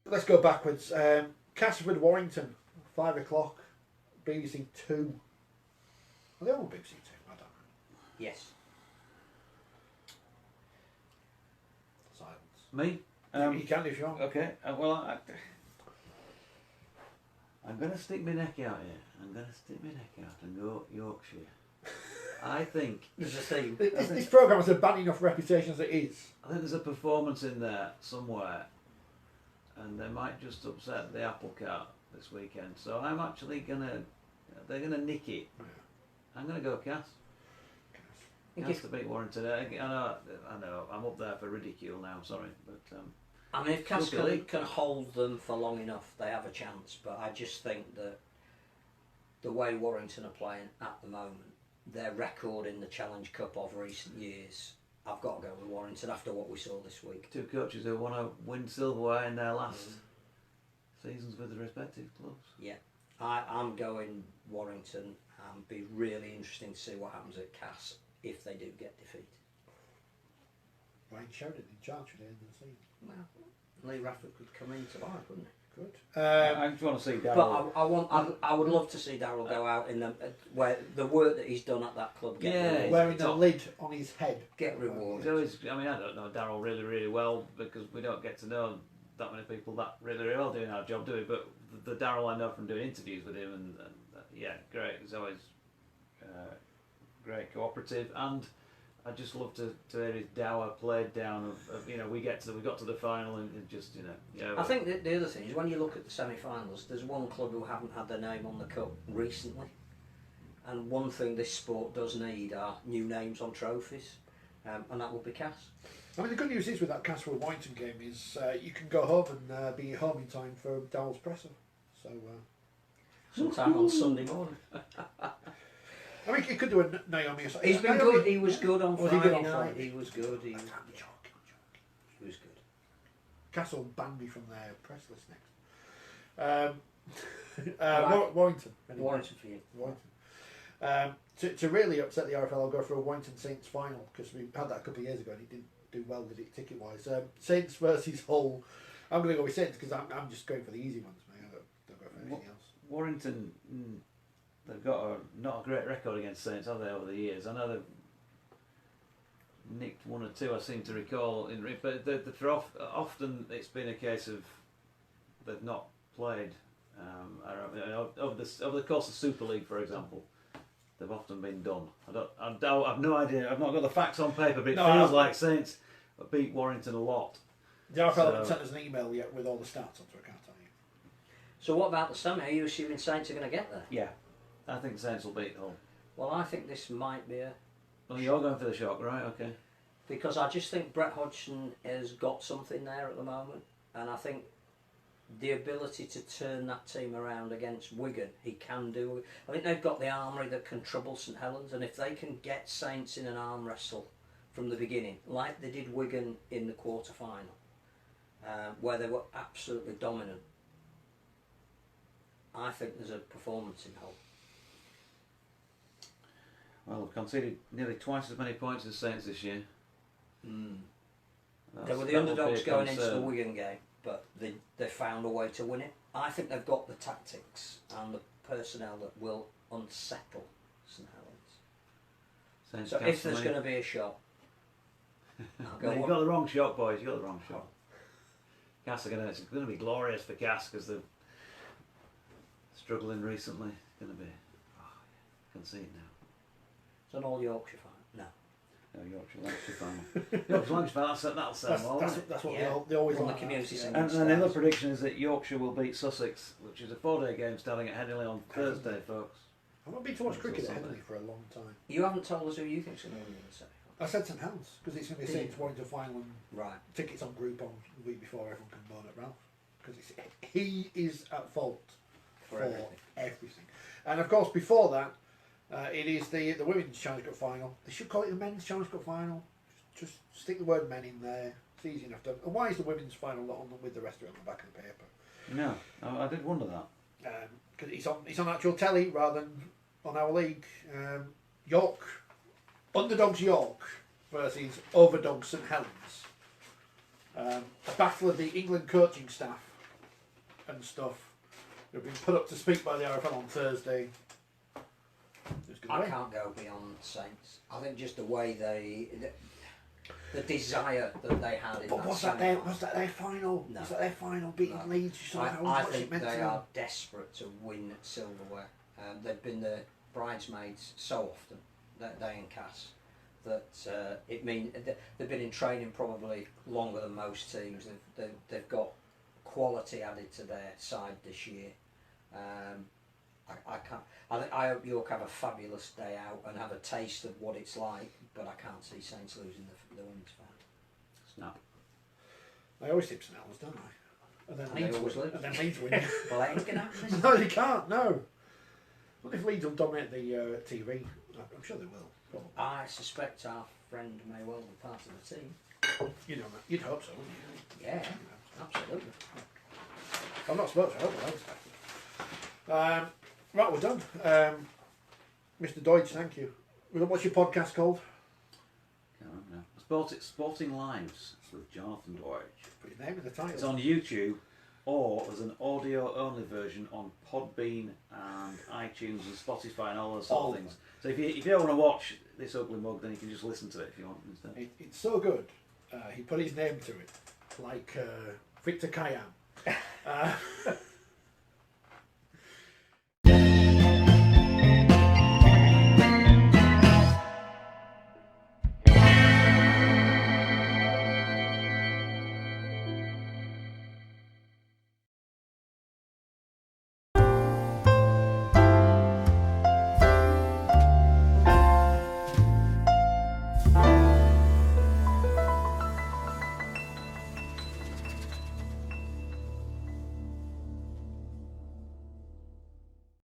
let's go backwards. Castleford, Warrington, 5 o'clock, BBC 2. Are they all on BBC 2? I don't know. Yes. Silence. Me? You can if you want. Okay. Well, I'm going to stick my neck out here. I'm going to stick my neck out and go Yorkshire. I think There's a theme. This programme has a bad enough reputation as it is. I think there's a performance in there somewhere, and they might just upset the apple cart this weekend. So I'm actually they're gonna nick it. Yeah. I'm gonna go Cass. Cass to beat Warrington. I know. I'm up there for ridicule now. Sorry, but I mean, if Cass can hold them for long enough, they have a chance. But I just think that the way Warrington are playing at the moment, their record in the Challenge Cup of recent years, I've got to go with Warrington after what we saw this week. Two coaches who want to win silverware in their last seasons with the respective clubs. Yeah, I'm going Warrington, and be really interesting to see what happens at Cass if they do get defeated. Ryan Sheridan in charge for the end of the season. Well, Leigh Rafford could come in tomorrow, couldn't he? Good. I just want to see Daryl. But I would love to see Daryl go out in where the work that he's done at that club. Wearing the lid on his head. Get rewarded. I mean, I don't know Daryl really, really well because we don't get to know that many people that really, really well doing our job, do we? But the Daryl I know from doing interviews with him, and yeah, great. He's always great, cooperative, and I just love to hear his dour played down of we got to the final and just I think that the other thing is when you look at the semi-finals, there's one club who haven't had their name on the cup recently, and one thing this sport does need are new names on trophies, and that will be Cass. I mean, the good news is with that Castleford Warrington game is you can go home and be home in time for Daryl's presser. So sometime on Sunday morning. I mean, he could do a Naomi or something. He's been good. He was good on Friday night. He was good. He was good. Castle banned me from their press list next. Warrington. Anyway. Warrington for you. Warrington. To really upset the RFL, I'll go for a Warrington Saints final because we had that a couple of years ago and it didn't do well with it ticket wise. Saints versus Hull. I'm going to go with Saints because I'm just going for the easy ones, mate. I don't go for anything else. Warrington. They've got not a great record against Saints, have they, over the years? I know they've nicked one or two, I seem to recall, but often it's been a case of they've not played. Over the course of Super League, for example, they've often been done. I've no idea. I've not got the facts on paper, but it feels like Saints beat Warrington a lot. The RFL haven't sent us an email yet with all the stats on, so I can't tell you. So what about the semi? Are you assuming Saints are going to get there? Yeah. I think Saints will beat Hull. Well, I think this might be a... Well, you're going for the shock, right? Okay. Because I just think Brett Hodgson has got something there at the moment, and I think the ability to turn that team around against Wigan, he can do. I think they've got the armoury that can trouble St Helens, and if they can get Saints in an arm wrestle from the beginning, like they did Wigan in the quarter-final, where they were absolutely dominant, I think there's a performance in Hull. Well, they've conceded nearly twice as many points as Saints this year. They were the underdogs going into the Wigan game, but they found a way to win it. I think they've got the tactics and the personnel that will unsettle St Helens. So if there's going to be a shot, no, you've got the wrong shot, boys. You've got the wrong shot. Cass it's going to be glorious for Cass because they're struggling recently. It's going to be. I can see it now. It's an all Yorkshire final. No, Yorkshire Lancashire final. Yorkshire Lancashire final, that'll sell well. That's what they always want. The community and the other prediction is that Yorkshire will beat Sussex, which is a 4-day game starting at Henley on Thursday, folks. I've not been to watch cricket at Henley for a long time. You haven't told us who you think's going to win the semi. I said St Helens because it's going to be Saints Warrington final and tickets on Groupon the week before everyone can moan at Ralph because he is at fault for everything. And of course, before that. It is the Women's Challenge Cup final. They should call it the Men's Challenge Cup final. Just stick the word men in there. It's easy enough to... And why is the Women's final not on with the rest of it on the back of the paper? No, I did wonder that. Because it's on actual telly rather than on our league. York, underdogs York versus overdogs St Helens. A battle of the England coaching staff and stuff. They've been put up to speak by the RFL on Thursday. I can't go beyond Saints. I think just the way the desire that they had in but was that their final? No. Was that their final beating Leeds? I think they are desperate to win silverware. They've been the bridesmaids so often, they and Cass, that they've been in training probably longer than most teams. They've got quality added to their side this year. I hope York have a fabulous day out and have a taste of what it's like, but I can't see Saints losing the women's final. Snap. They always tip St Helens, don't they? And then They always lose. And then Leeds win. Well, that ain't gonna happen. No, they can't. No. What if Leeds will dominate the TV? I'm sure they will. Probably. I suspect our friend may well be part of the team. You know, you'd hope so, wouldn't you? Yeah, absolutely. I'm not supposed to. I hope I expect it. Right, we're done. Mr. Deutsch, thank you. What's your podcast called? Can't remember now. Sporting Lives with Jonathan Deutsch. Put your name in the title. It's on YouTube, or there's an audio-only version on Podbean and iTunes and Spotify and all those sort of things. So if you don't want to watch this ugly mug, then you can just listen to it if you want instead. It's so good. He put his name to it, like Victor Kayam.